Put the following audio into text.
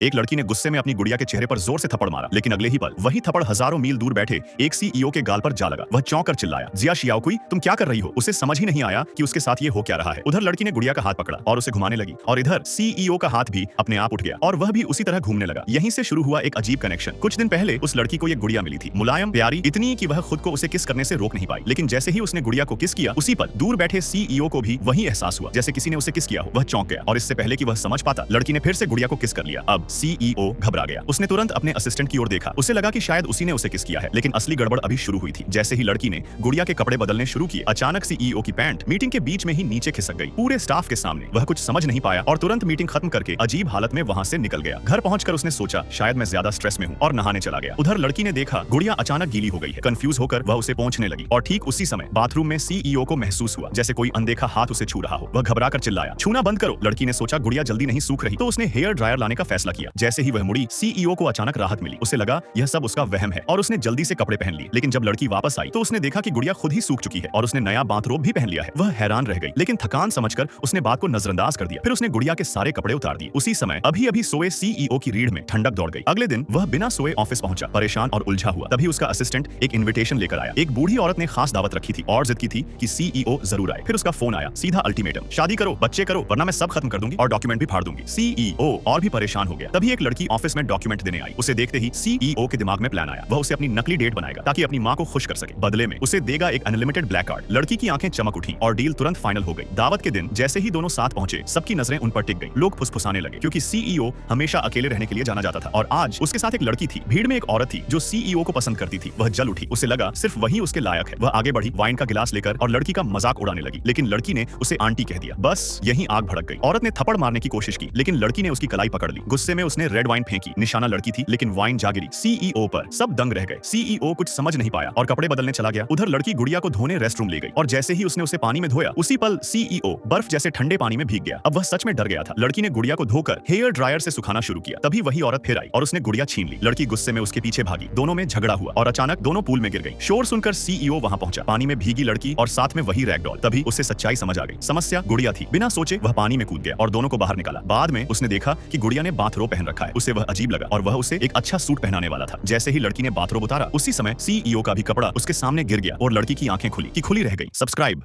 एक लड़की ने गुस्से में अपनी गुड़िया के चेहरे पर जोर से थप्पड़ मारा, लेकिन अगले ही पल वही थप्पड़ हजारों मील दूर बैठे एक सीईओ के गाल पर जा लगा। वह चौंक कर चिल्लाया, जिया शियाओकुई, तुम क्या कर रही हो? उसे समझ ही नहीं आया कि उसके साथ ये हो क्या रहा है। उधर लड़की ने गुड़िया का हाथ पकड़ा और उसे घुमाने लगी, और इधर सीईओ का हाथ भी अपने आप उठ गया और वह भी उसी तरह घूमने लगा। यहीं से शुरू हुआ एक अजीब कनेक्शन। कुछ दिन पहले उस लड़की को ये गुड़िया मिली थी, मुलायम, प्यारी, इतनी कि वह खुद को उसे किस करने से रोक नहीं पाई। लेकिन जैसे ही उसने गुड़िया को किस किया, उसी पल दूर बैठे सीईओ को भी वही एहसास हुआ जैसे किसी ने उसे किस किया हो। वह चौंक गया और इससे पहले कि वह समझ पाता, लड़की ने फिर से गुड़िया को किस कर लिया। अब सीईओ घबरा गया। उसने तुरंत अपने असिस्टेंट की ओर देखा। उसे लगा कि शायद उसी ने उसे किस किया है, लेकिन असली गड़बड़ अभी शुरू हुई थी। जैसे ही लड़की ने गुड़िया के कपड़े बदलने शुरू किए, अचानक सीईओ की पैंट मीटिंग के बीच में ही नीचे खिसक गई, पूरे स्टाफ के सामने। वह कुछ समझ नहीं पाया और तुरंत मीटिंग खत्म करके अजीब हालत में वहां से निकल गया। घर पहुंचकर उसने सोचा शायद मैं ज्यादा स्ट्रेस में हूं, और नहाने चला गया। उधर लड़की ने देखा गुड़िया अचानक गीली हो गई है। कंफ्यूज होकर वह उसे पोंछने लगी, और ठीक उसी समय बाथरूम में सीईओ को महसूस हुआ जैसे कोई अनदेखा हाथ उसे छू रहा हो। वह घबरा कर चिल्लाया, छूना बंद करो। लड़की ने सोचा गुड़िया जल्दी नहीं सूख रही, तो उसने हेयर ड्रायर लाने का फैसला किया। जैसे ही वह मुड़ी, सीईओ को अचानक राहत मिली। उसे लगा यह सब उसका वहम है, और उसने जल्दी से कपड़े पहन लिए। लेकिन जब लड़की वापस आई तो उसने देखा कि गुड़िया खुद ही सूख चुकी है और उसने नया बाथरोब भी पहन लिया है। वह हैरान रह गई, लेकिन थकान समझकर उसने बात को नजरअंदाज कर दिया। फिर उसने गुड़िया के सारे कपड़े उतार दिए। उसी समय अभी अभी सोए सीईओ की रीढ़ में ठंडक दौड़ गई। अगले दिन वह बिना सोए ऑफिस पहुंचा, परेशान और उलझा हुआ। तभी उसका असिस्टेंट एक इन्विटेशन लेकर आया। एक बूढ़ी औरत ने खास दावत रखी थी और जिद की थी कि सीईओ जरूर आए। फिर उसका फोन आया, सीधा अल्टीमेटम, शादी करो, बच्चे करो, वरना मैं सब खत्म कर दूंगी और डॉक्यूमेंट भी फाड़ दूंगी। सीईओ और भी परेशान हो गया। तभी एक लड़की ऑफिस में डॉक्यूमेंट देने आई। उसे देखते ही सीईओ के दिमाग में प्लान आया। वह उसे अपनी नकली डेट बनाएगा ताकि अपनी मां को खुश कर सके। बदले में उसे देगा एक अनलिमिटेड ब्लैक कार्ड। लड़की की आंखें चमक उठी और डील तुरंत फाइनल हो गई। दावत के दिन जैसे ही दोनों साथ पहुंचे, सबकी नजरें उन पर टिक गई। लोग फुसफुसाने लगे क्योंकि सीईओ हमेशा अकेले रहने के लिए जाना जाता था, और आज उसके साथ एक लड़की थी। भीड़ में एक औरत थी जो सीईओ को पसंद करती थी। वह जल उठी। उसे लगा सिर्फ वही उसके लायक है। वह आगे बढ़ी, वाइन का गिलास लेकर, और लड़की का मजाक उड़ाने लगी। लेकिन लड़की ने उसे आंटी कह दिया। बस यहीं आग भड़क गई। औरत ने थप्पड़ मारने की कोशिश की, लेकिन लड़की ने उसकी कलाई पकड़ ली। गुस्से में उसने रेड वाइन फेंकी। निशाना लड़की थी, लेकिन वाइन जा गिरी सीईओ पर। सब दंग रह गए। सीईओ कुछ समझ नहीं पाया और कपड़े बदलने चला गया। उधर लड़की गुड़िया को धोने रेस्टरूम ले गई, और जैसे ही उसने उसे पानी में धोया, उसी पल सीईओ बर्फ जैसे ठंडे पानी में भीग गया। अब वह सच में डर गया था। लड़की ने गुड़िया को धोकर हेयर ड्रायर से सुखाना शुरू किया। तभी वही औरत फिर आई और उसने गुड़िया छीन ली। लड़की गुस्से में उसके पीछे भागी। दोनों में झगड़ा हुआ और अचानक दोनों पूल में गिर गई। शोर सुनकर सीईओ वहां पहुंचा। पानी में भीगी लड़की और साथ में वही रैगडॉल। तभी उसे सच्चाई समझ आ गई। समस्या गुड़िया थी। बिना सोचे वह पानी में कूद गया और दोनों को बाहर निकाला। बाद में उसने देखा कि गुड़िया ने बाथरोब पहन रखा है। उसे वह अजीब लगा और वह उसे एक अच्छा सूट पहनाने वाला था। जैसे ही लड़की ने बाथरोब उतारा, उसी समय सीईओ का भी कपड़ा उसके सामने गिर गया और लड़की की आंखें खुली की खुली रह गई। सब्सक्राइब।